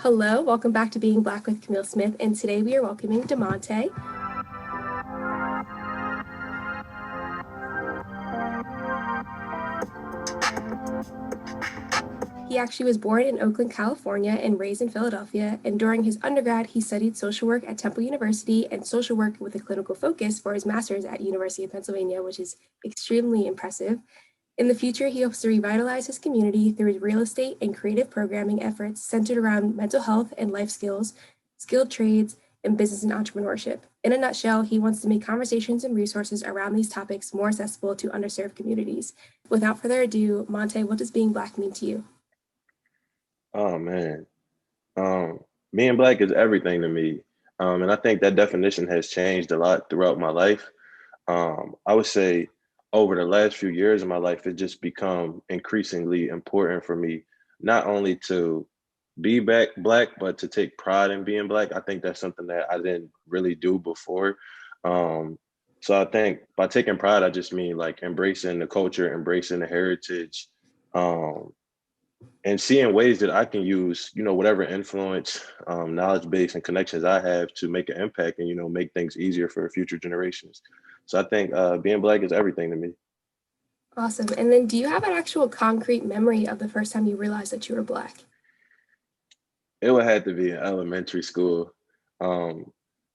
Hello, welcome back to Being Black with Camille Smith, and today we are welcoming Montay. He actually was born in Oakland, California, and raised in Philadelphia, and during his undergrad, he studied social work at Temple University and social work with a clinical focus for his master's at University of Pennsylvania, which is extremely impressive. In the future, he hopes to revitalize his community through his real estate and creative programming efforts centered around mental health and life skills, skilled trades, and business and entrepreneurship. In a nutshell, he wants to make conversations and resources around these topics more accessible to underserved communities. Without further ado, Montay, what does being Black mean to you? Oh man, um, being black is everything to me, and I think that definition has changed a lot throughout my life. I would say over the last few years of my life, it just become increasingly important for me not only to be back black, but to take pride in being black. I think that's something that I didn't really do before. Um, so I think by taking pride, I just mean like embracing the culture, embracing the heritage, um, and seeing ways that I can use, whatever influence, knowledge base, and connections I have to make an impact and make things easier for future generations. So I think being black is everything to me. Awesome. And then do you have an actual concrete memory of the first time you realized that you were Black? It would have to be in elementary school. Um,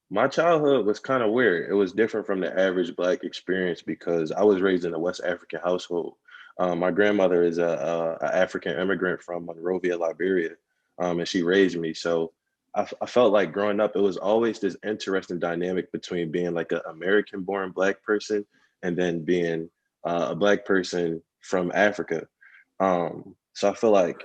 my childhood was kind of weird. It was different from the average black experience because I was raised in a West African household. My grandmother is a African immigrant from Monrovia, Liberia, and she raised me. So I felt like growing up, it was always this interesting dynamic between being like an American-born black person and then being a black person from Africa. So I feel like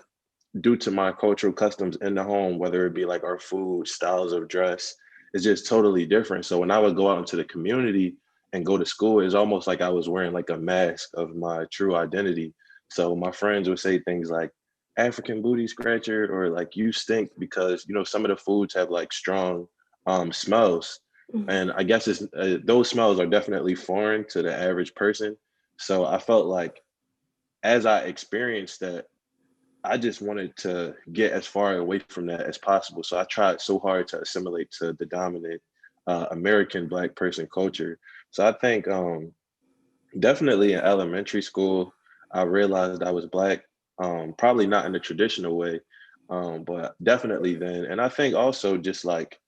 due to my cultural customs in the home, whether it be like our food, styles of dress, it's just totally different. So when I would go out into the community and go to school, it's almost like I was wearing like a mask of my true identity. So my friends would say things like African booty scratcher or like you stink because some of the foods have like strong smells. Mhm. And I guess those smells are definitely foreign to the average person. So I felt like as I experienced that, I just wanted to get as far away from that as possible. So I tried so hard to assimilate to the dominant American Black person culture. So I think definitely in elementary school, I realized I was Black, probably not in the traditional way, but definitely then. And I think also just like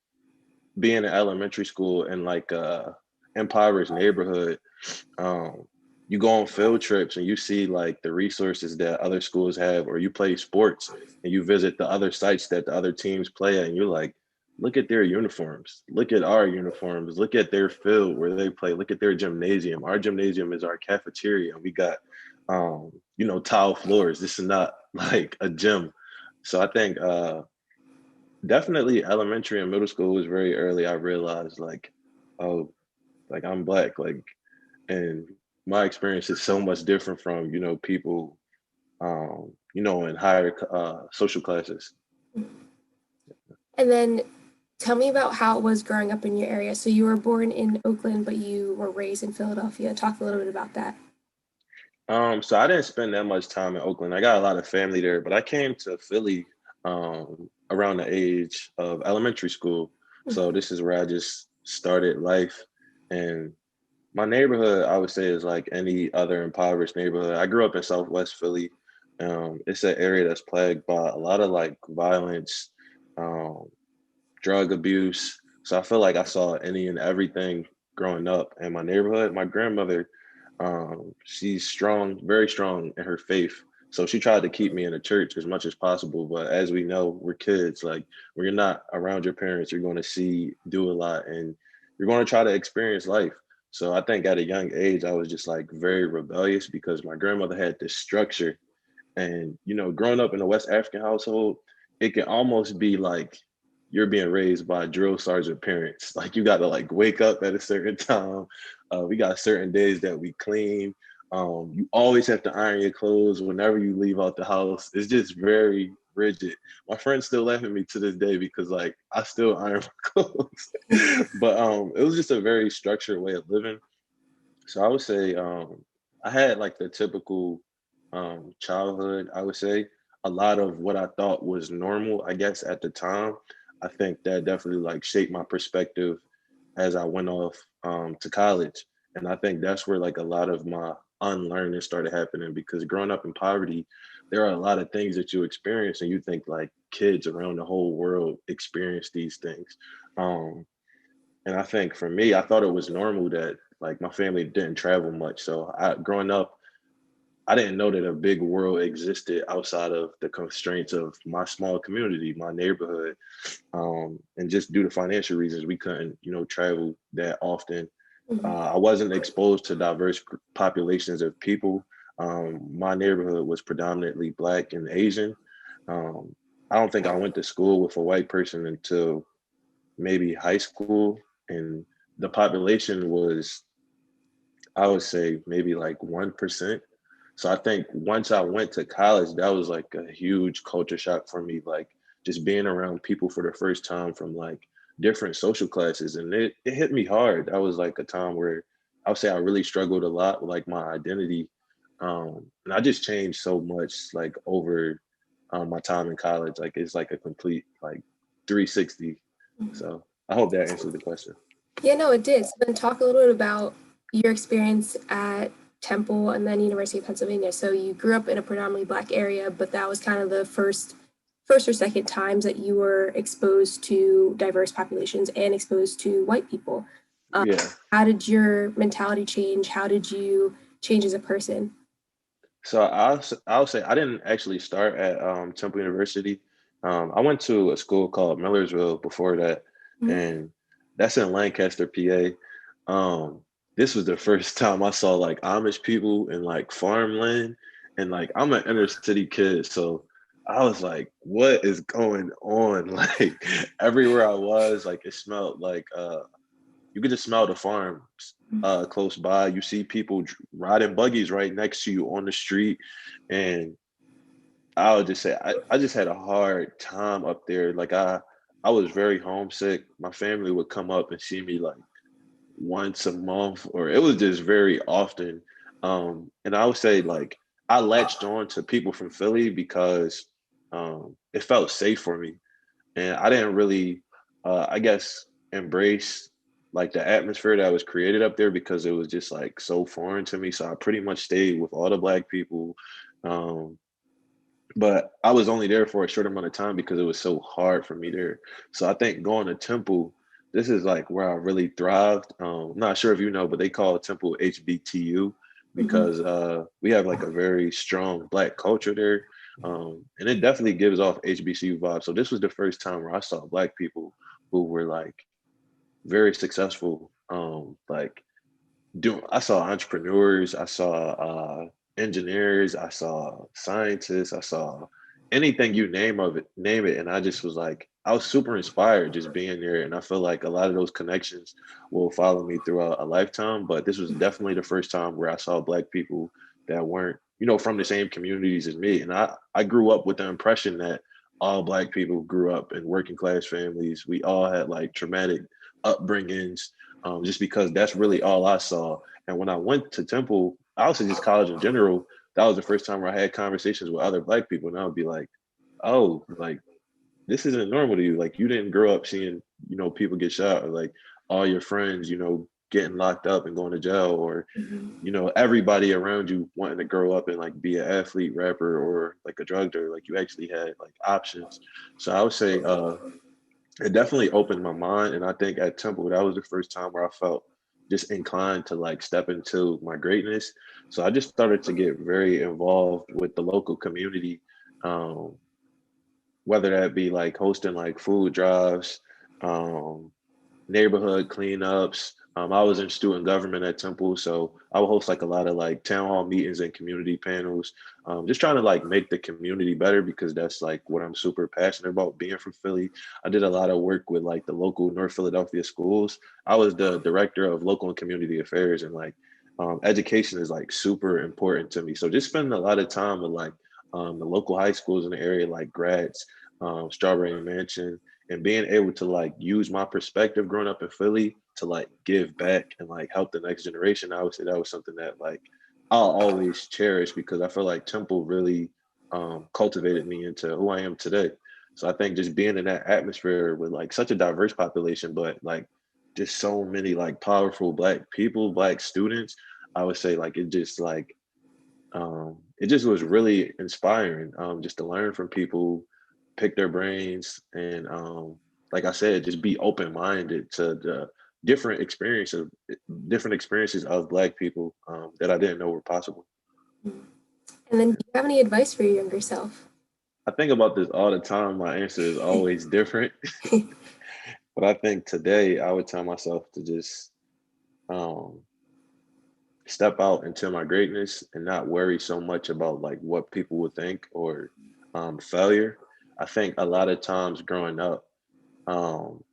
being in elementary school in like impoverished neighborhood, um, you go on field trips and you see like the resources that other schools have, or you play sports and you visit the other sites that the other teams play at, and you're like, look at their uniforms, look at our uniforms, look at their field where they play, look at their gymnasium. Our gymnasium is our cafeteria, and we got tile floors. This is not like a gym. So I think definitely elementary and middle school was very early. I realized like, oh, like I'm black, like, and my experience is so much different from people in higher social classes. And then tell me about how it was growing up in your area. So you were born in Oakland, but you were raised in Philadelphia. Talk a little bit about that. So I didn't spend that much time in Oakland. I got a lot of family there, but I came to Philly around the age of elementary school. So this is where I just started life. And my neighborhood, I would say, is like any other impoverished neighborhood. I grew up in Southwest Philly. It's an area that's plagued by a lot of like violence, um, drug abuse. So I feel like I saw any and everything growing up in my neighborhood. My grandmother, she's strong, very strong in her faith. So she tried to keep me in the church as much as possible. But as we know, we're kids. Like when you're not around your parents, you're going to see, do a lot, and you're going to try to experience life. So I think at a young age, I was just like very rebellious because my grandmother had this structure. And, growing up in a West African household, it can almost be like you're being raised by drill sergeant parents. Like you got to like wake up at a certain time. We got certain days that we clean. You always have to iron your clothes whenever you leave out the house. It's just very rigid. My friends still laugh at me to this day because like I still iron my clothes. But it was just a very structured way of living. So I would say I had like the typical childhood, I would say. a lot of what I thought was normal, I guess at the time, I think that definitely like shaped my perspective as I went off to college. And I think that's where like a lot of my unlearning started happening, because growing up in poverty, there are a lot of things that you experience and you think like kids around the whole world experience these things. Um, and I think for me, I thought it was normal that like my family didn't travel much. So growing up, I didn't know that a big world existed outside of the constraints of my small community, my neighborhood. And just due to financial reasons, we couldn't, travel that often. Mhm. I wasn't exposed to diverse populations of people. My neighborhood was predominantly Black and Asian. Um, I don't think I went to school with a white person until maybe high school, and the population was, I would say, maybe like 1%. So I think once I went to college, that was like a huge culture shock for me, like just being around people for the first time from like different social classes. And it hit me hard. That was like a time where I would say I really struggled a lot with like my identity. And I just changed so much like over my time in college. Like it's like a complete like 360. Mhm. So I hope that answers the question. Yeah, no, it did. So then talk a little bit about your experience at Temple and then University of Pennsylvania. So you grew up in a predominantly Black area, but that was kind of the first or second times that you were exposed to diverse populations and exposed to white people. Um, Yeah. how did your mentality change? How did you change as a person? So I'll say I didn't actually start at Temple University. I went to a school called Millersville before that, Mhm. and that's in Lancaster, PA. This was the first time I saw like Amish people in like farmland, and like I'm an inner city kid, so I was like, "What is going on?" Like everywhere I was, like it smelled like you could just smell the farms close by. You see people riding buggies right next to you on the street. And I would just say, I just had a hard time up there. Like I was very homesick. My family would come up and see me like once a month, or it was just very often. And I would say like I latched on to people from Philly because it felt safe for me, and I didn't really, I guess, embrace like the atmosphere that was created up there because it was just like so foreign to me. So I pretty much stayed with all the Black people, um, but I was only there for a short amount of time because it was so hard for me there. So I think going to Temple, this is like where I really thrived. I'm not sure if you know, but they call Temple HBTU Mhm. because we have like a very strong Black culture there. And it definitely gives off HBCU vibes. So this was the first time where I saw Black people who were like very successful, like I saw entrepreneurs, I saw engineers, I saw scientists, I saw anything you name it, and I just was like, I was super inspired just being there, and I feel like a lot of those connections will follow me throughout a lifetime. But this was definitely the first time where I saw Black people that weren't, from the same communities as me, and I grew up with the impression that all Black people grew up in working class families. We all had like traumatic upbringings, just because that's really all I saw. And when I went to Temple, I also just college in general, that was the first time where I had conversations with other Black people. And I would be like, oh, like this isn't normal to you. Like you didn't grow up seeing, people get shot, or like all your friends, getting locked up and going to jail, or, Mhm. everybody around you wanting to grow up and like be an athlete, rapper, or like a drug dealer. Like you actually had like options. So I would say it definitely opened my mind. And I think at Temple, that was the first time where I felt just inclined to like step into my greatness. So I just started to get very involved with the local community, um, whether that be like hosting like food drives, um, neighborhood cleanups. I was in student government at Temple, so I would host like a lot of like town hall meetings and community panels, just trying to like make the community better because that's like what I'm super passionate about. Being from Philly, I did a lot of work with like the local North Philadelphia schools. I was the director of local and community affairs, and like education is like super important to me. So just spending a lot of time with like the local high schools in the area, like Grads, Strawberry Mansion, and being able to like use my perspective growing up in Philly to like give back and like help the next generation. I would say that was something that like I'll always cherish because I feel like Temple really cultivated me into who I am today. So I think just being in that atmosphere with like such a diverse population, but like just so many like powerful Black people, Black students, I would say like it just was really inspiring, just to learn from people, pick their brains, and like I said, just be open minded to the different experiences, different experiences of Black people, that I didn't know were possible. And then, do you have any advice for your younger self? I think about this all the time. My answer is always different, but I think today I would tell myself to just um, step out into my greatness and not worry so much about like what people would think or failure. I think a lot of times growing up, um,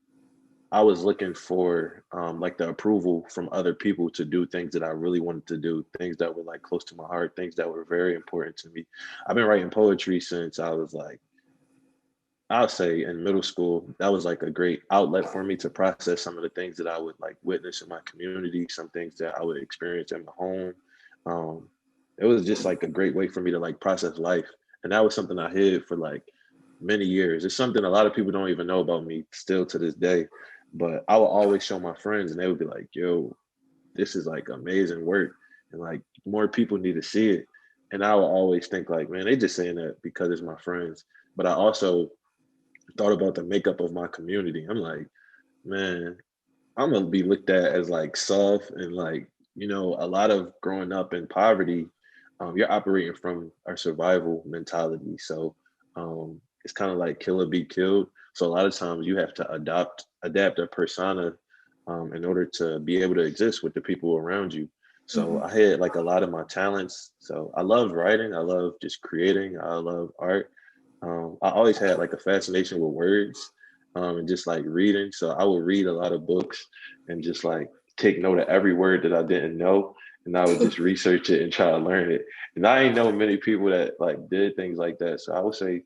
I was looking for like the approval from other people to do things that I really wanted to do, things that were like close to my heart, things that were very important to me. I've been writing poetry since I was like, I'll say in middle school. That was like a great outlet for me to process some of the things that I would like witness in my community, some things that I would experience in my home. Um, it was just like a great way for me to like process life. And that was something I hid for like many years. It's something a lot of people don't even know about me still to this day. But I would always show my friends and they would be like, yo, this is like amazing work. And like more people need to see it. And I would always think like, man, they just saying that because it's my friends. But I also thought about the makeup of my community. I'm like, man, I'm gonna be looked at as like soft and like, a lot of growing up in poverty, you're operating from our survival mentality. So it's kind of like kill or be killed. So a lot of times you have to adapt a persona in order to be able to exist with the people around you. So Mhm. I had like a lot of my talents. So I love writing. I love just creating. I love art. I always had like a fascination with words, and just like reading. So I would read a lot of books and just like take note of every word that I didn't know. And I would just research it and try to learn it. And I ain't know many people that like did things like that. So I would say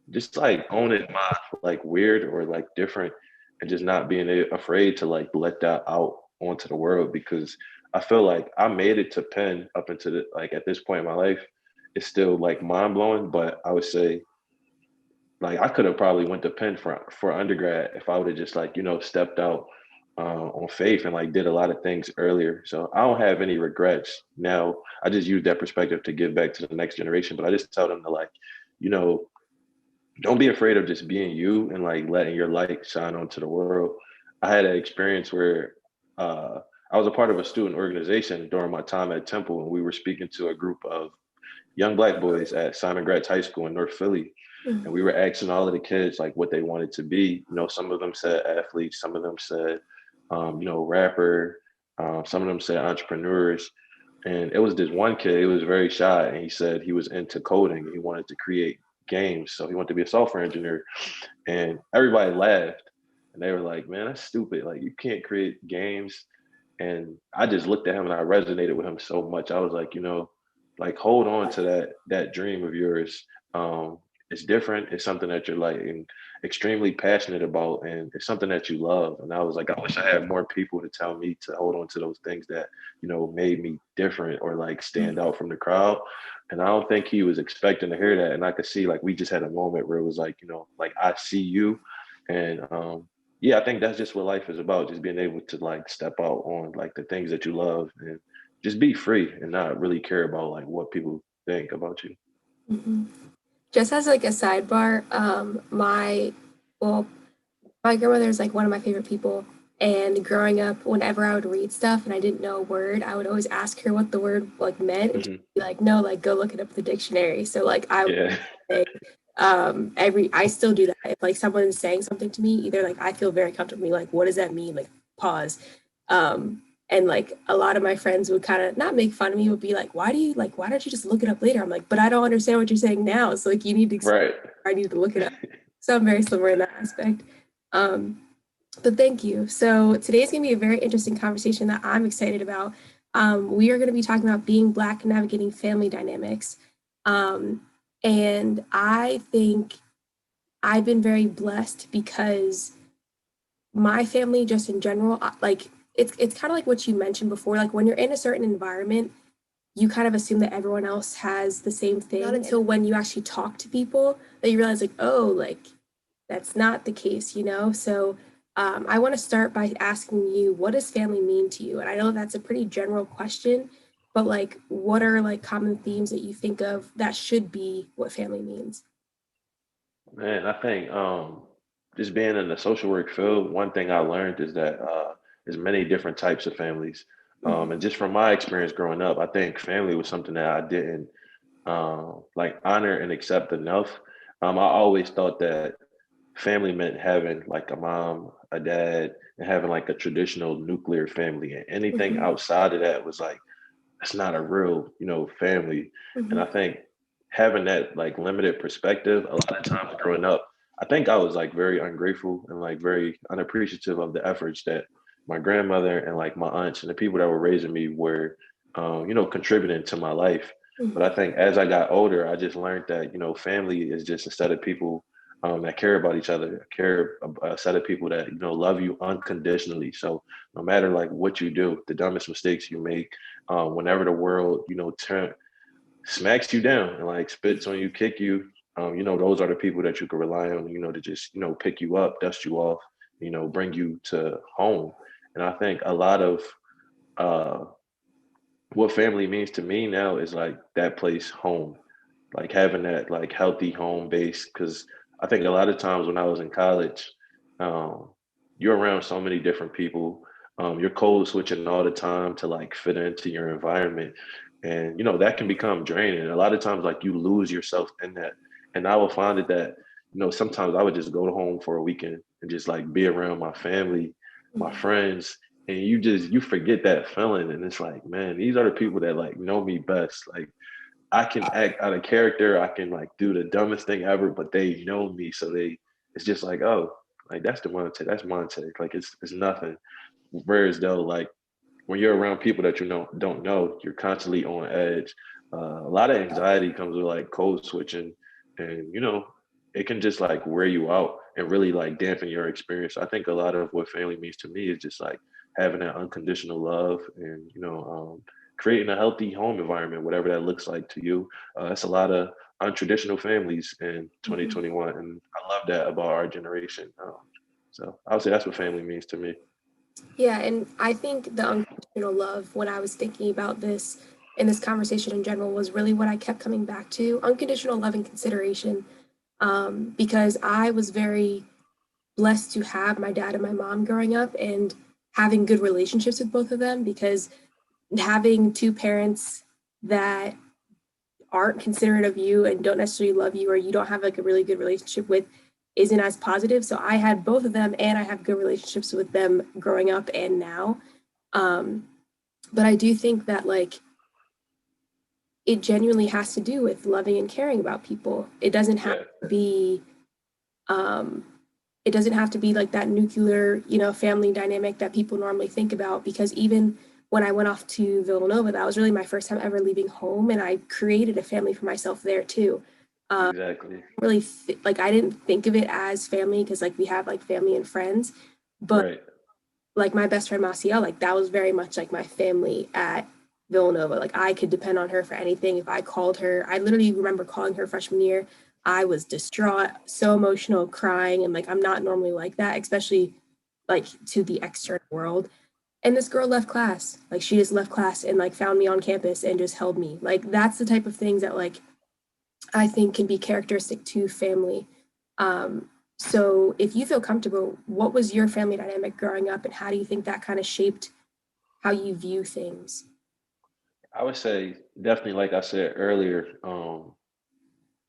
just like owning my like weird or like different and just not being afraid to like let that out onto the world, because I feel like I made it to pen up into the like at this point in my life. It's still like mind blowing, but I would say like I could have probably went to Penn for undergrad if I would have just like stepped out on faith and like did a lot of things earlier. So I don't have any regrets now. I just use that perspective to give back to the next generation. But I just tell them to like, you know, don't be afraid of just being you and like letting your light shine onto the world. I had an experience where uh, I was a part of a student organization during my time at Temple, and we were speaking to a group of young Black boys at Simon Gratz High School in North Philly, and we were asking all of the kids like what they wanted to be. Some of them said athletes, some of them said, rapper, some of them said entrepreneurs. And it was this one kid, he was very shy, and he said he was into coding. He wanted to create games. So he wanted to be a software engineer. And everybody laughed. And they were like, man, that's stupid. Like, you can't create games. And I just looked at him and I resonated with him so much. I was like, like hold on to that dream of yours. It's different. It's something that you're like extremely passionate about, and it's something that you love. And I was like, I wish I had more people to tell me to hold on to those things that made me different or like stand out from the crowd. And I don't think he was expecting to hear that. And I could see like we just had a moment where it was like, like I see you, and yeah, I think that's just what life is about. Just being able to like step out on like the things that you love and just be free and not really care about like what people think about you. Mhm. Just as like a sidebar, well, my grandmother is like one of my favorite people. And growing up, whenever I would read stuff and I didn't know a word, I would always ask her what the word like meant, and she'd Hmm. be like, "No, like go look it up in the dictionary." So like I would Yeah. say, I still do that. If like someone's saying something to me, either like I feel very comfortable being like, "What does that mean?" Like pause. And like a lot of my friends would kind of not make fun of me, would be like, why don't you just look it up later? I'm like, but I don't understand what you're saying now. So like you need to explain, Right. I need to look it up. So I'm very similar in that aspect. Um, but thank you. So today's going to be a very interesting conversation that I'm excited about. We are going to be talking about being Black, navigating family dynamics. Um, and I think I've been very blessed because my family, just in general, like it's kind of like what you mentioned before. Like when you're in a certain environment, you kind of assume that everyone else has the same thing. Not until when you actually talk to people that you realize like, oh, like that's not the case, you know? So I want to start by asking you, what does family mean to you? And I know that's a pretty general question, but like, what are like common themes that you think of that should be what family means? Man, I think just being in the social work field, one thing I learned is that there's many different types of families. And just from my experience growing up, I think family was something that I didn't like honor and accept enough. I always thought that family meant having like a mom, a dad, and having like a traditional nuclear family. And anything Mhm, outside of that was like, it's not a real, family. And I mhm, think having that like limited perspective, a lot of times growing up, I think I was like very ungrateful and like very unappreciative of the efforts that my grandmother and like my aunts and the people that were raising me were, contributing to my life. But mhm, I think as I got older, I just learned that, family is just a set of people that care about each other, care a set of people that, love you unconditionally. So no matter like what you do, the dumbest mistakes you make, whenever the world, smacks you down and like spits on you, kick you, those are the people that you can rely on, to just, pick you up, dust you off, bring you to home. And I think a lot of uh, what family means to me now is like that place home, like having that like healthy home base. Because I think a lot of times when I was in college, um, you're around so many different people. You're code switching all the time to like fit into your environment, and that can become draining. A lot of times, like you lose yourself in that. And I will find it that sometimes I would just go home for a weekend and just like be around my family, my mhm, friends, and you forget that feeling, and it's like, man, these are the people that like know me best. Like I can act out of character. I can like do the dumbest thing ever, but they know me. So it's just like, oh, like that's the Montay. That's Montay. Like it's nothing. Whereas though, like when you're around people that you don't know, you're constantly on edge. A lot of anxiety comes with like code switching, and it can just like wear you out and really like dampen your experience. I think a lot of what family means to me is just like having that unconditional love and creating a healthy home environment, whatever that looks like to you. That's a lot of untraditional families in mhm. 2021, and I love that about our generation. So I would say that's what family means to me. Yeah, and I think the unconditional love, when I was thinking about this in this conversation in general, was really what I kept coming back to. Unconditional love and consideration, because I was very blessed to have my dad and my mom growing up and having good relationships with both of them, because having two parents that aren't considerate of you and don't necessarily love you, or you don't have like a really good relationship with, isn't as positive. So I had both of them and I have good relationships with them growing up and now. Um, but I do think that like it genuinely has to do with loving and caring about people. It doesn't have Yeah. to be um it doesn't have to be like that nuclear, family dynamic that people normally think about, because even when I went off to Villanova, that was really my first time ever leaving home, and I created a family for myself there too. Exactly. Really like I didn't think of it as family because like we have like family and friends, but Right. like my best friend Maciel, like that was very much like my family at Villanova. Like I could depend on her for anything. If I called her, I literally remember calling her freshman year. I was distraught, so emotional, crying, and like I'm not normally like that, especially like to the external world. And this girl left class. Like she just left class and like found me on campus and just held me. Like that's the type of things that like I think can be characteristic to family. So if you feel comfortable, what was your family dynamic growing up and how do you think that kind of shaped how you view things? I would say definitely, like I said earlier,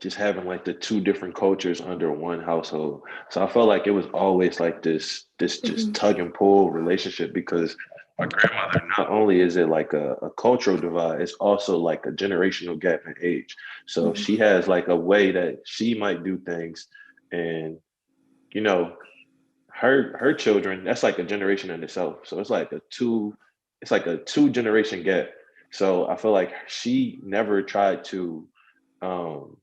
just having like the two different cultures under one household. So I felt like it was always like this just Mhm, tug and pull relationship because my grandmother, not only is it like a cultural divide, it's also like a generational gap in age. So mhm, she has like a way that she might do things, and you know, her children, that's like a generation in itself. So it's like a two generation gap. So I feel like she never tried to um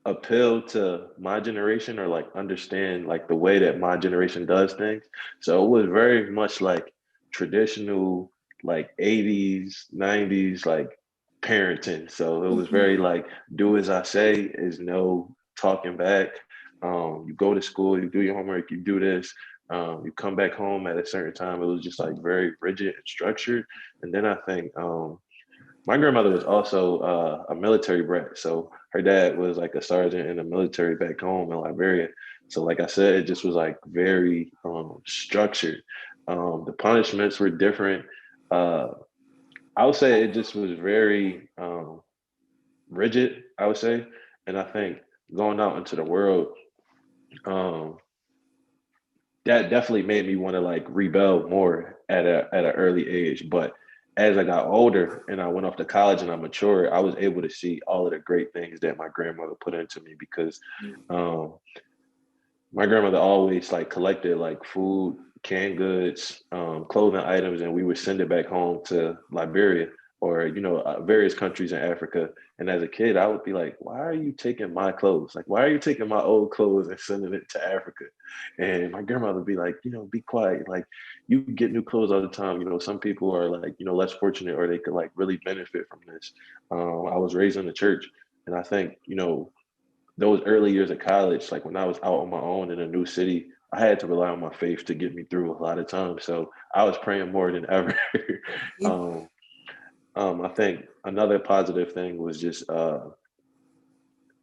appeal to my generation or like understand like the way that my generation does things. So it was very much like traditional, like 80s, 90s, like parenting. So it was Mhm. very like, do as I say, is no talking back. You go to school, you do your homework, you do this. You come back home at a certain time. It was just like very rigid and structured. And then I think my grandmother was also a military brat. So her dad was like a sergeant in the military back home in Liberia. So like I said, it just was like very structured. The punishments were different. Uh, I would say it just was very rigid, I would say. And I think going out into the world, um, that definitely made me want to like rebel more at an early age. But as I got older and I went off to college and I matured, I was able to see all of the great things that my grandmother put into me because um, my grandmother always like collected like food, canned goods, clothing items, and we would send it back home to Liberia or various countries in Africa. And as a kid, I would be like, "Why are you taking my clothes? Like, why are you taking my old clothes and sending it to Africa?" And my grandmother would be like, "Be quiet. Like, you get new clothes all the time. Some people are like, less fortunate, or they could like really benefit from this." I was raised in the church, and I think those early years of college, like when I was out on my own in a new city, I had to rely on my faith to get me through a lot of times. So I was praying more than ever. um, I think another positive thing was just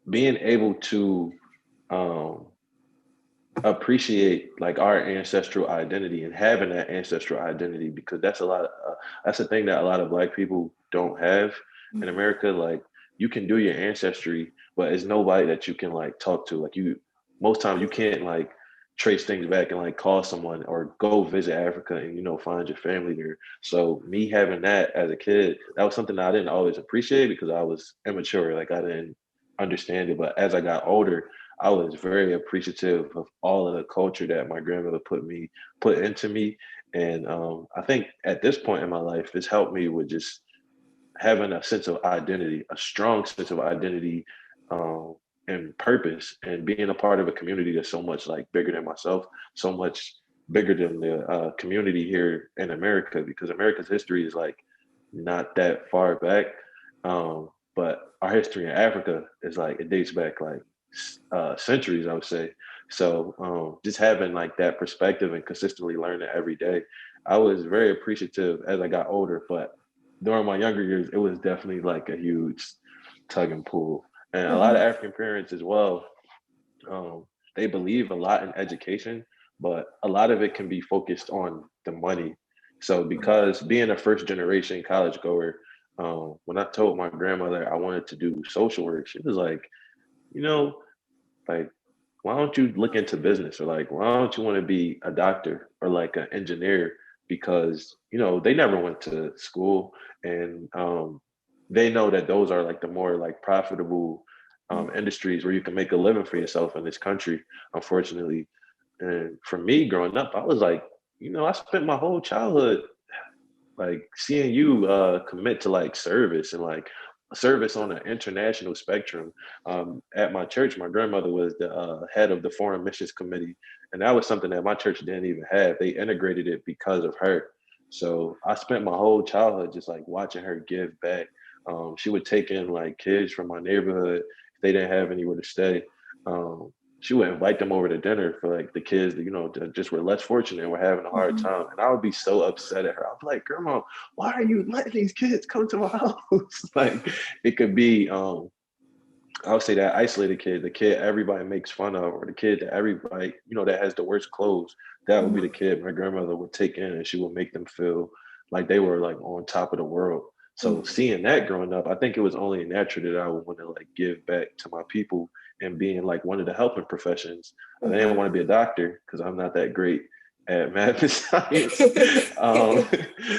being able to um, appreciate like our ancestral identity and having that ancestral identity because that's a thing that a lot of Black people don't have in Mhm. America. Like you can do your ancestry, but it's nobody that you can like talk to. Like you most times you can't like trace things back and like call someone or go visit Africa and find your family there. So me having that as a kid, that was something that I didn't always appreciate because I was immature. Like I didn't understand it. But as I got older, I was very appreciative of all of the culture that my grandmother put into me, and I think at this point in my life, it's helped me with just having a sense of identity, a strong sense of identity, um, and purpose, and being a part of a community that's so much like bigger than myself, so much bigger than the community here in America, because America's history is like not that far back, but our history in Africa is like it dates back like centuries, I would say. So just having like that perspective and consistently learning every day, I was very appreciative as I got older, but during my younger years, it was definitely like a huge tug and pull. And a lot of Mhm. African parents as well, um, they believe a lot in education, but a lot of it can be focused on the money. So because being a first generation college goer, when I told my grandmother I wanted to do social work, she was like, you know, like why don't you look into business or like why don't you want to be a doctor or like an engineer because they never went to school and they know that those are like the more like profitable industries where you can make a living for yourself in this country, unfortunately. And for me growing up, I was like, I spent my whole childhood like seeing you commit to like service and like service on an international spectrum. At my church, my grandmother was the head of the foreign missions committee, and that was something that my church didn't even have. They integrated it because of her. So I spent my whole childhood just like watching her give back. She would take in like kids from my neighborhood if they didn't have anywhere to stay. um, she would invite them over to dinner for like the kids that that just were less fortunate and were having a hard Mhm. time. And I would be so upset at her. I'd be like, "Grandma, why are you letting these kids come to my house?" Like it could be I would say that isolated kid, the kid everybody makes fun of, or the kid that everybody, that has the worst clothes. That would be the kid my grandmother would take in and she would make them feel like they were like on top of the world. So Mhm. seeing that growing up, I think it was only natural that I would want to like give back to my people and being like one of the helping professions. I didn't Mhm. want to be a doctor because I'm not that great at math and science. um,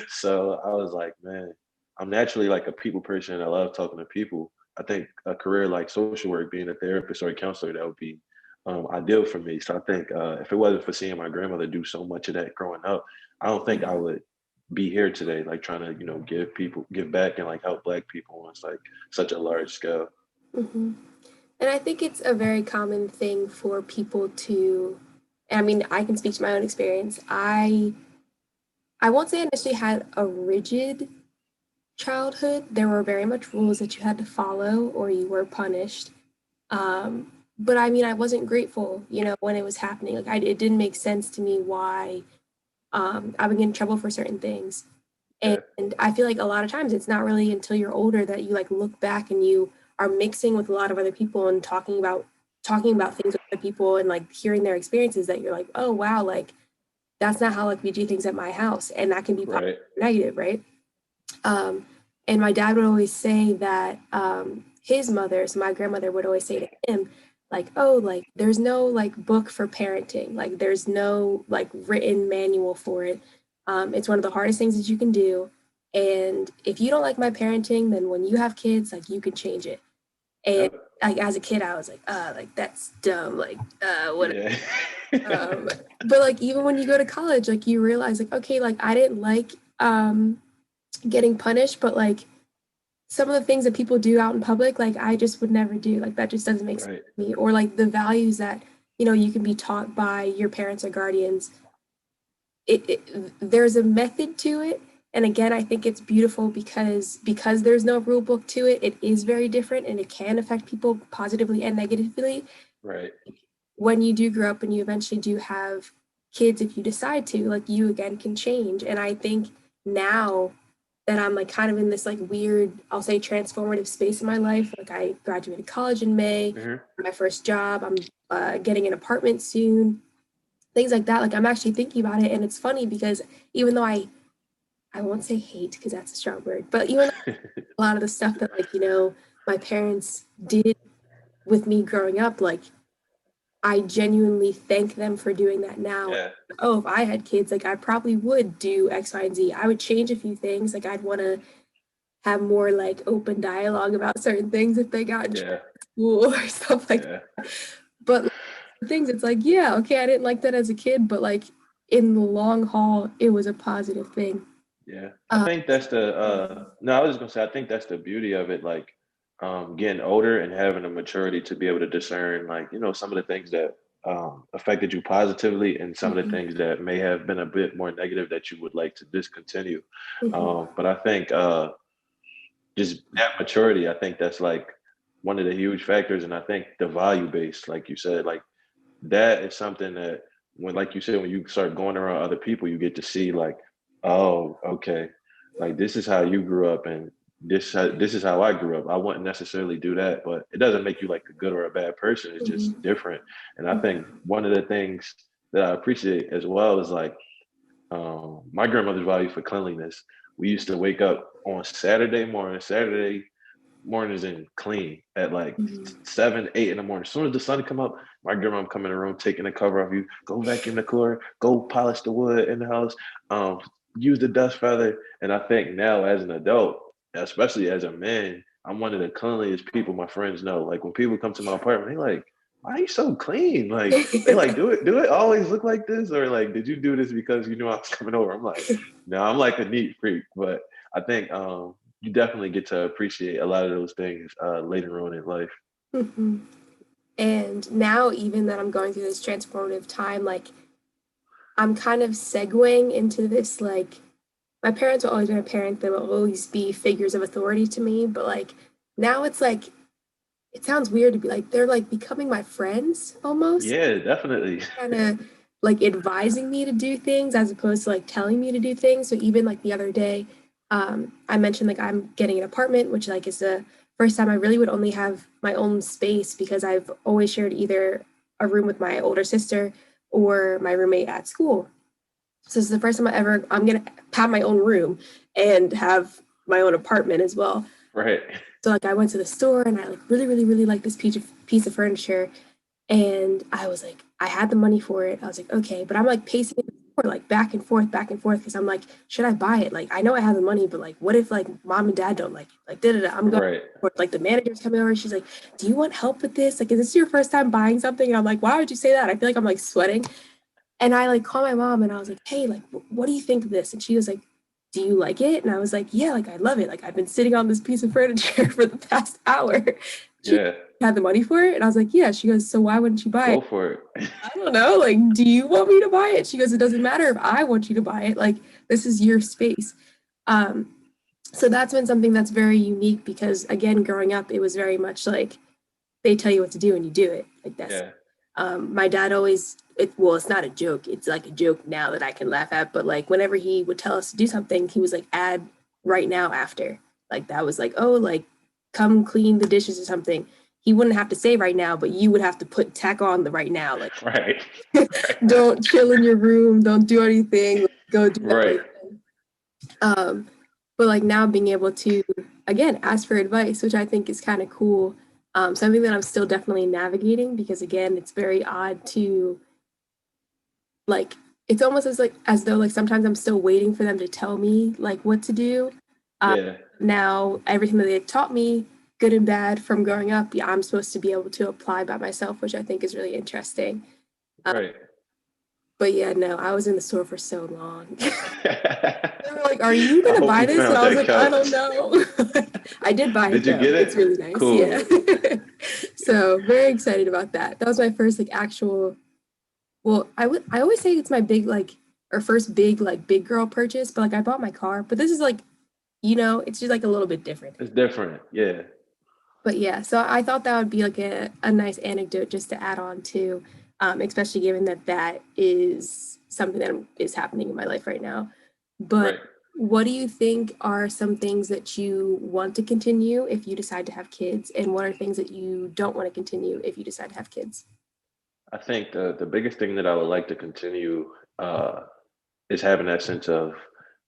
so I was like, man, I'm naturally like a people person. I love talking to people. I think a career like social work, being a therapist or a counselor, that would be ideal for me. So I think if it wasn't for seeing my grandmother do so much of that growing up, I don't think I would be here today, like trying to, give back and like help Black people on like such a large scale. Mhm. And I think it's a very common thing for people to, and I mean, I can speak to my own experience. I won't say I initially had a rigid childhood, there were very much rules that you had to follow or you were punished. But I mean, I wasn't grateful, when it was happening. Like, it didn't make sense to me why I would get in trouble for certain things. Yeah. And I feel like a lot of times it's not really until you're older that you like look back and you are mixing with a lot of other people and talking about things with other people and like hearing their experiences that you're like, oh wow, like that's not how like we do things at my house, and that can be positive Right. or negative, right? Um, and my dad would always say that his mother, so my grandmother would always say to him, like, oh, like there's no like book for parenting, like there's no like written manual for it. It's one of the hardest things that you can do. And if you don't like my parenting, then when you have kids, like you can change it. And Yep. like as a kid, I was like that's dumb, like whatever. Yeah. Um, but like even when you go to college, like you realize like okay, like I didn't like getting punished, but like some of the things that people do out in public, like I just would never do. Like that just doesn't make sense Right. to me. Or like the values that, you can be taught by your parents or guardians. There's a method to it. And again, I think it's beautiful because there's no rule book to it. It is very different and it can affect people positively and negatively. Right. When you do grow up and you eventually do have kids, if you decide to, like you again can change. And I think now that I'm like kind of in this like weird, I'll say transformative space in my life. Like I graduated college in May, Hmm. my first job, I'm getting an apartment soon, things like that. Like I'm actually thinking about it, and it's funny because even though I won't say hate because that's a strong word, but even a lot of the stuff that like my parents did with me growing up, like I genuinely thank them for doing that now. Yeah. Oh, if I had kids, like I probably would do X, Y, and Z. I would change a few things. Like I'd want to have more like open dialogue about certain things if they got in trouble Yeah. at school or stuff like Yeah. that. But like, things, it's like, yeah, okay, I didn't like that as a kid, but like in the long haul, it was a positive thing. Yeah. I Um, think that's the no, I was just gonna say I think that's the beauty of it, like getting older and having the maturity to be able to discern like, some of the things that affected you positively and some of the mhm, things that may have been a bit more negative that you would like to discontinue. mhm, But I think just that maturity, I think that's like one of the huge factors. And I think the value base, like you said, like that is something that when, like you said, when you start going around other people, you get to see like, oh, okay, like this is how you grew up, and this is how I grew up. I wouldn't necessarily do that, but it doesn't make you like a good or a bad person. It's just mhm, different. And I think one of the things that I appreciate as well is like my grandmother's value for cleanliness. We used to wake up on Saturday mornings and clean at like mhm. 7, 8 in the morning. As soon as the sun come up, my grandma come in the room, taking the cover off you, go back in the car, go polish the wood in the house, um, use the dust feather. And I think now as an adult, especially as a man, I'm one of the cleanliest people my friends know. Like when people come to my apartment, they like, why are you so clean? Like they like, do it always look like this? Or like, did you do this because you knew I was coming over? I'm like, no, I'm like a neat freak. But I think you definitely get to appreciate a lot of those things later on in life. Mhm. And now, even that I'm going through this transformative time, like I'm kind of segueing into this like my parents will always be my parent, they will always be figures of authority to me, but like now it's like it sounds weird to be like they're like becoming my friends almost, Yeah, definitely. kind of like advising me to do things as opposed to like telling me to do things. So even like the other day, I mentioned like I'm getting an apartment, which like is the first time I really would only have my own space because I've always shared either a room with my older sister or my roommate at school. So this is the first time I'm gonna have my own room and have my own apartment as well. Right. So like I went to the store and I like really, really, really like this piece of furniture. And I was like, I had the money for it. I was like, okay, but I'm like pacing in the store, like back and forth, because I'm like, should I buy it? Like, I know I have the money, but like, what if like mom and dad don't like it? Like, da da da. I'm going. Right. Like the manager's coming over. She's like, "Do you want help with this? Like, is this your first time buying something?" And I'm like, "Why would you say that?" I feel like I'm like sweating. And I like called my mom and I was like, "Hey, like, what do you think of this?" And she was like, "Do you like it?" And I was like, "Yeah, like I love it. Like I've been sitting on this piece of furniture for the past hour." She Yeah. had the money for it, and I was like, "Yeah." She goes, "So why wouldn't you buy it?" Go for it. I don't know. Like, do you want me to buy it? She goes, "It doesn't matter if I want you to buy it. Like, this is your space." Um, So that's been something that's very unique because, again, growing up, it was very much like they tell you what to do and you do it. Like that's Yeah. my dad always well, it's not a joke. It's like a joke now that I can laugh at, but like whenever he would tell us to do something, he was like, add right now after. Like that was like, oh, like come clean the dishes or something. He wouldn't have to say right now, but you would have to put tack on the right now. Like Right. don't chill in your room, don't do anything, like, go do that right Right. then. Um, but like now being able to again ask for advice, which I think is kind of cool. Something that I'm still definitely navigating because again, it's very odd to like it's almost as like as though like sometimes I'm still waiting for them to tell me like what to do. Um, Yeah. Now everything that they've taught me, good and bad from growing up, yeah, I'm supposed to be able to apply by myself, which I think is really interesting. Um, Right. but yeah, no, I was in the store for so long. They were like, "Are you I gonna hope buy you this?" And found I was that like, "I don't couch. know." I did buy it Did you though. get It's it? really nice. Yeah. Cool. So very excited about that. That was my first like actual. Well, I always say it's my big like or first big like big girl purchase, but like I bought my car. But this is like it's just like a little bit different. It's different. Yeah. But yeah, so I thought that would be like a nice anecdote just to add on to, especially given that that is something that is happening in my life right now. But Right. what do you think are some things that you want to continue if you decide to have kids, and what are things that you don't want to continue if you decide to have kids? I think the biggest thing that I would like to continue is having that sense of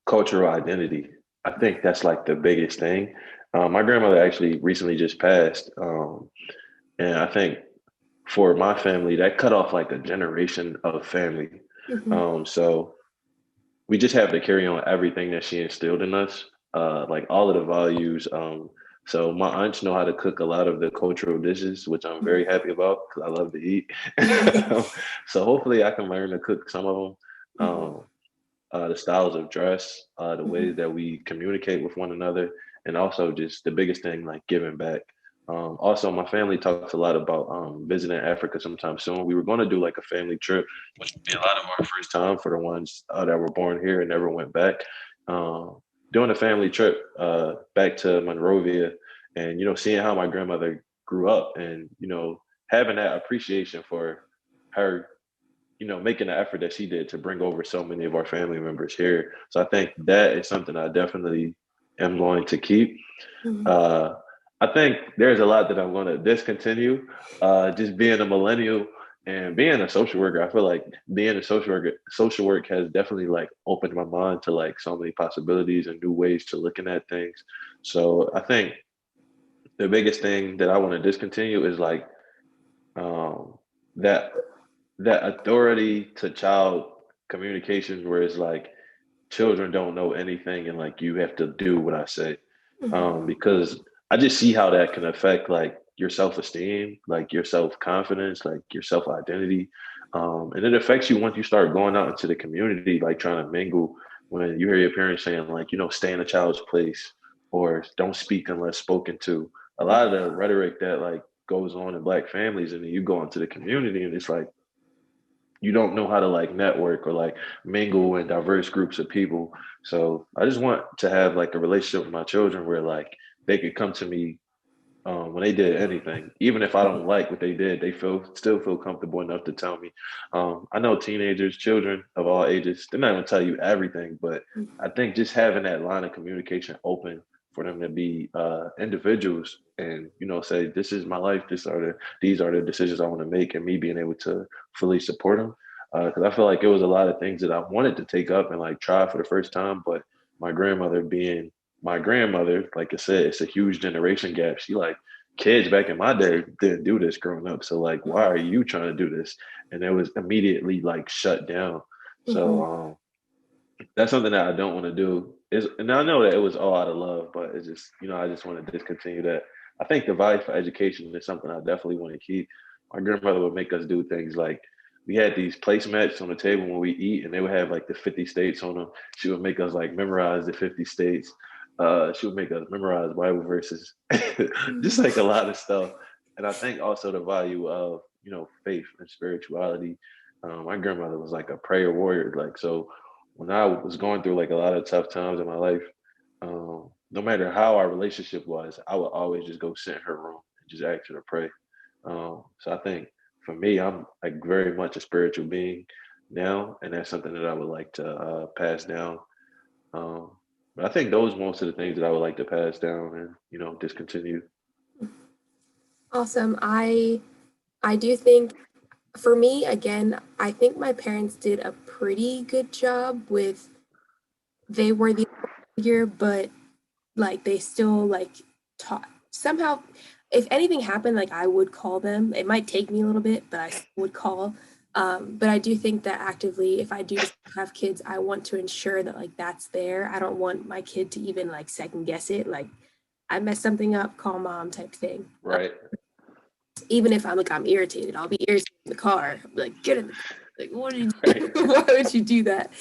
cultural identity. I think that's like the biggest thing. My grandmother actually recently just passed, and I think for my family that cut off like a generation of family. Hmm. So we just have to carry on everything that she instilled in us, like all of the values. So my aunts know how to cook a lot of the cultural dishes, which I'm very happy about because I love to eat. So hopefully I can learn to cook some of them. Hmm. The styles of dress, the Hmm. ways that we communicate with one another, and also just the biggest thing, like giving back. Also, my family talks a lot about visiting Africa sometime soon. We were going to do like a family trip, which would be a lot of our first time for the ones that were born here and never went back. Doing a family trip back to Monrovia, and seeing how my grandmother grew up, and having that appreciation for her making the effort that she did to bring over so many of our family members here. So I think that is something I definitely am going to keep. Hmm. Uh, I think there's a lot that I'm going to discontinue. Just being a millennial and being a social worker, I feel like being a social work has definitely like opened my mind to like so many possibilities and new ways to looking at things. So I think the biggest thing that I want to discontinue is like um, that that authority to child communications where it's like children don't know anything and like you have to do what I say. Hmm. Because I just see how that can affect like your self-esteem, like your self-confidence, like your self-identity. And it affects you once you start going out into the community, like trying to mingle when you hear your parents saying like, stay in a child's place or don't speak unless spoken to. A lot of the rhetoric that like goes on in Black families, and then you go into the community and it's like you don't know how to like network or like mingle in diverse groups of people. So I just want to have like a relationship with my children where like they could come to me when they did anything, even if I don't like what they did, they still feel comfortable enough to tell me. I know teenagers, children of all ages, they're not going to tell you everything, but I think just having that line of communication open for them to be individuals and say this is my life, these are the decisions I want to make, and me being able to fully support them. Because I feel like it was a lot of things that I wanted to take up and like try for the first time, but my grandmother being my grandmother, like I said, it's a huge generation gap. She like kids back in my day didn't do this growing up. So like, why are you trying to do this? And it was immediately like shut down. So Hmm. that's something that I don't want to do. And I know that it was all out of love, but it's just I just want to discontinue that. I think the value for education is something I definitely want to keep. My grandmother would make us do things like we had these placemats on the table when we eat, and they would have like the 50 states on them. She would make us like memorize the 50 states. She would make us memorize Bible verses, just like a lot of stuff. And I think also the value of faith and spirituality. My grandmother was like a prayer warrior, like so when I was going through like a lot of tough times in my life, no matter how our relationship was, I would always just go sit in her room and just ask her to pray. So I think for me, I'm like very much a spiritual being now, and that's something that I would like to pass down. Um, but I think those most of the things that I would like to pass down and discontinue. Awesome. I do think for me, again, I think my parents did a pretty good job with they were the figure, but like they still like taught somehow if anything happened, like I would call them. It might take me a little bit, but I would call. But I do think that actively, if I do just have kids, I want to ensure that like that's there. I don't want my kid to even like second guess it. Like I messed something up, call mom type thing. Right. Even if I'm irritated, I'll be irritated in the car. I'm like, get in the car. Like, what did you Right. do? Why would you do that?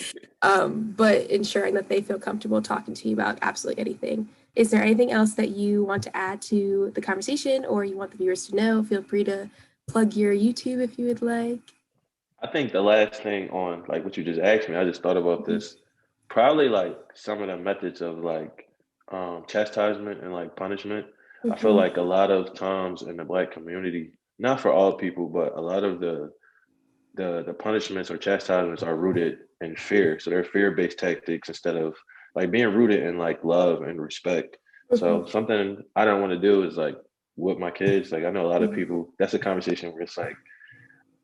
But ensuring that they feel comfortable talking to you about absolutely anything. Is there anything else that you want to add to the conversation or you want the viewers to know? Feel free to plug your YouTube if you would like. I think the last thing on like what you just asked me, I just thought about Mhm. this. Probably like some of the methods of like chastisement and like punishment. I feel Mhm. like a lot of times in the black community, not for all people, but a lot of the punishments or chastisements are rooted in fear. So they're fear-based tactics instead of like being rooted in like love and respect. So Mhm. something I don't want to do is like with my kids. Like I know a lot of Mhm. people. That's a conversation where it's like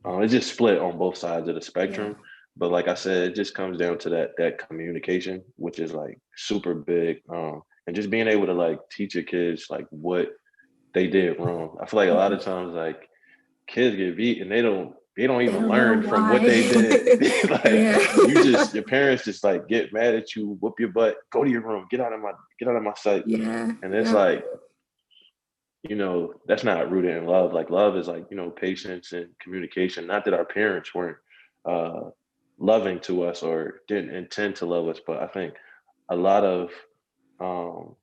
it's just split on both sides of the Yeah. spectrum. But like I said, it just comes down to that communication, which is like super big. And just being able to like teach your kids like what they did wrong. I feel like a lot Mhm. of times like kids get beat and they don't They even don't know learn from what why. they did. Like Yeah. your parents just like get mad at you, whoop your butt, go to your room, get out of my sight. Yeah. And it's Yep. like, that's not rooted in love. Like love is like, patience and communication. Not that our parents weren't uh loving to us or didn't intend to love us, but I think a lot of um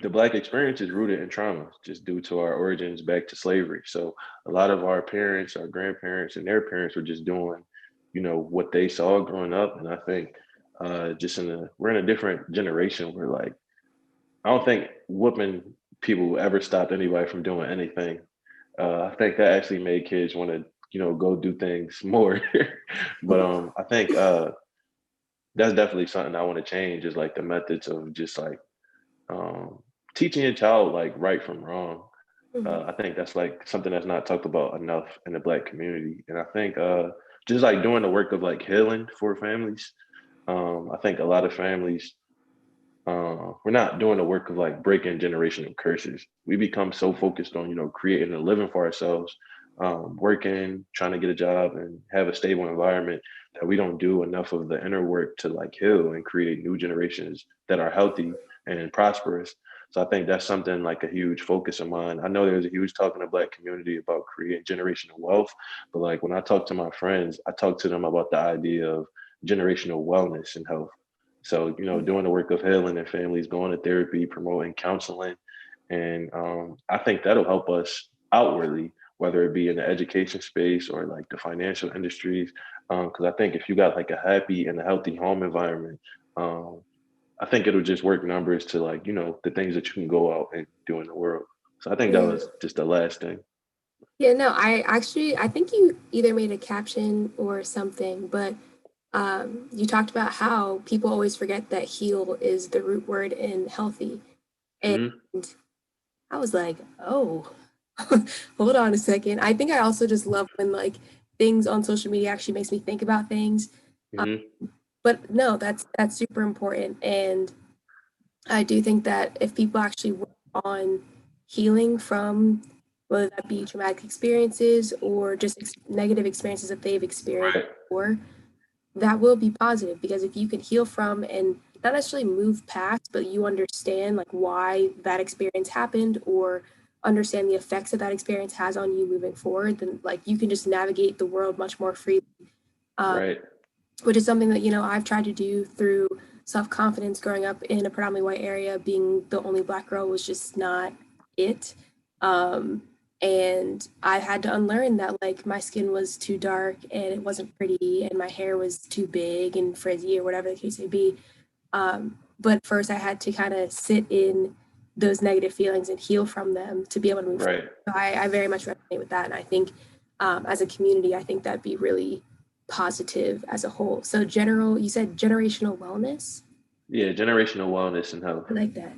the black experience is rooted in trauma just due to our origins back to slavery. So a lot of our parents, our grandparents, and their parents were just doing, what they saw growing up. And I think we're in a different generation where like I don't think whooping people ever stopped anybody from doing anything. I think that actually made kids want to, go do things more. But I think that's definitely something I want to change is like the methods of just like um, teaching a child like right from wrong. Mhm. I think that's like something that's not talked about enough in the black community. And I think just like doing the work of like healing for families. I think a lot of families we're not doing the work of like breaking generational curses. We become so focused on creating a living for ourselves, working, trying to get a job, and have a stable environment that we don't do enough of the inner work to like heal and create new generations that are healthy and prosperous. So I think that's something like a huge focus of mine. I know there's a huge talk in the black community about creating generational wealth, but like when I talk to my friends, I talk to them about the idea of generational wellness and health. So, doing the work of healing and families, going to therapy, promoting counseling. And I think that'll help us outwardly, whether it be in the education space or like the financial industries. Because I think if you got like a happy and a healthy home environment, um, I think it'll just work numbers to like, the things that you can go out and do in the world. So I think that Yeah. was just the last thing. Yeah, no, I think you either made a caption or something, but you talked about how people always forget that heal is the root word in healthy. And Hmm. I was like, oh, hold on a second. I think I also just love when like things on social media actually makes me think about things. Um, Hmm. but no, that's super important. And I do think that if people actually work on healing from whether that be traumatic experiences or just negative experiences that they've experienced Right. before, that will be positive because if you can heal from and not necessarily move past, but you understand like why that experience happened or understand the effects that that experience has on you moving forward, then like you can just navigate the world much more freely. Um, Right. which is something that I've tried to do through self-confidence. Growing up in a predominantly white area, being the only black girl was just not it. um, and I had to unlearn that like my skin was too dark and it wasn't pretty and my hair was too big and frizzy or whatever the case may be. but first I had to kind of sit in those negative feelings and heal from them to be able to move Right. forward. So I very much resonate with that. And I think as a community, I think that'd be really positive as a whole. So you said generational wellness. Yeah, generational wellness and health. I like that.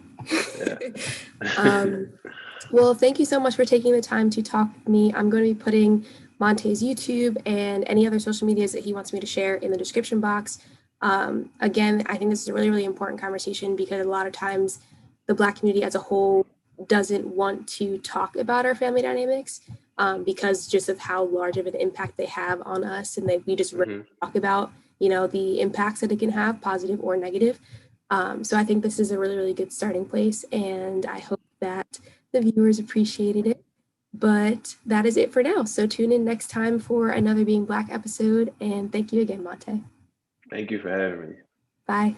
Yeah. Well, thank you so much for taking the time to talk with me. I'm going to be putting Montay's YouTube and any other social medias that he wants me to share in the description box. Again, I think this is a really, really important conversation because a lot of times the Black community as a whole doesn't want to talk about our family dynamics because just of how large of an impact they have on us, and we just really talk about, the impacts that it can have, positive or negative. So I think this is a really, really good starting place, and I hope that the viewers appreciated it. But that is it for now. So tune in next time for another Being Black episode, and thank you again, Montay. Thank you for having me. Bye.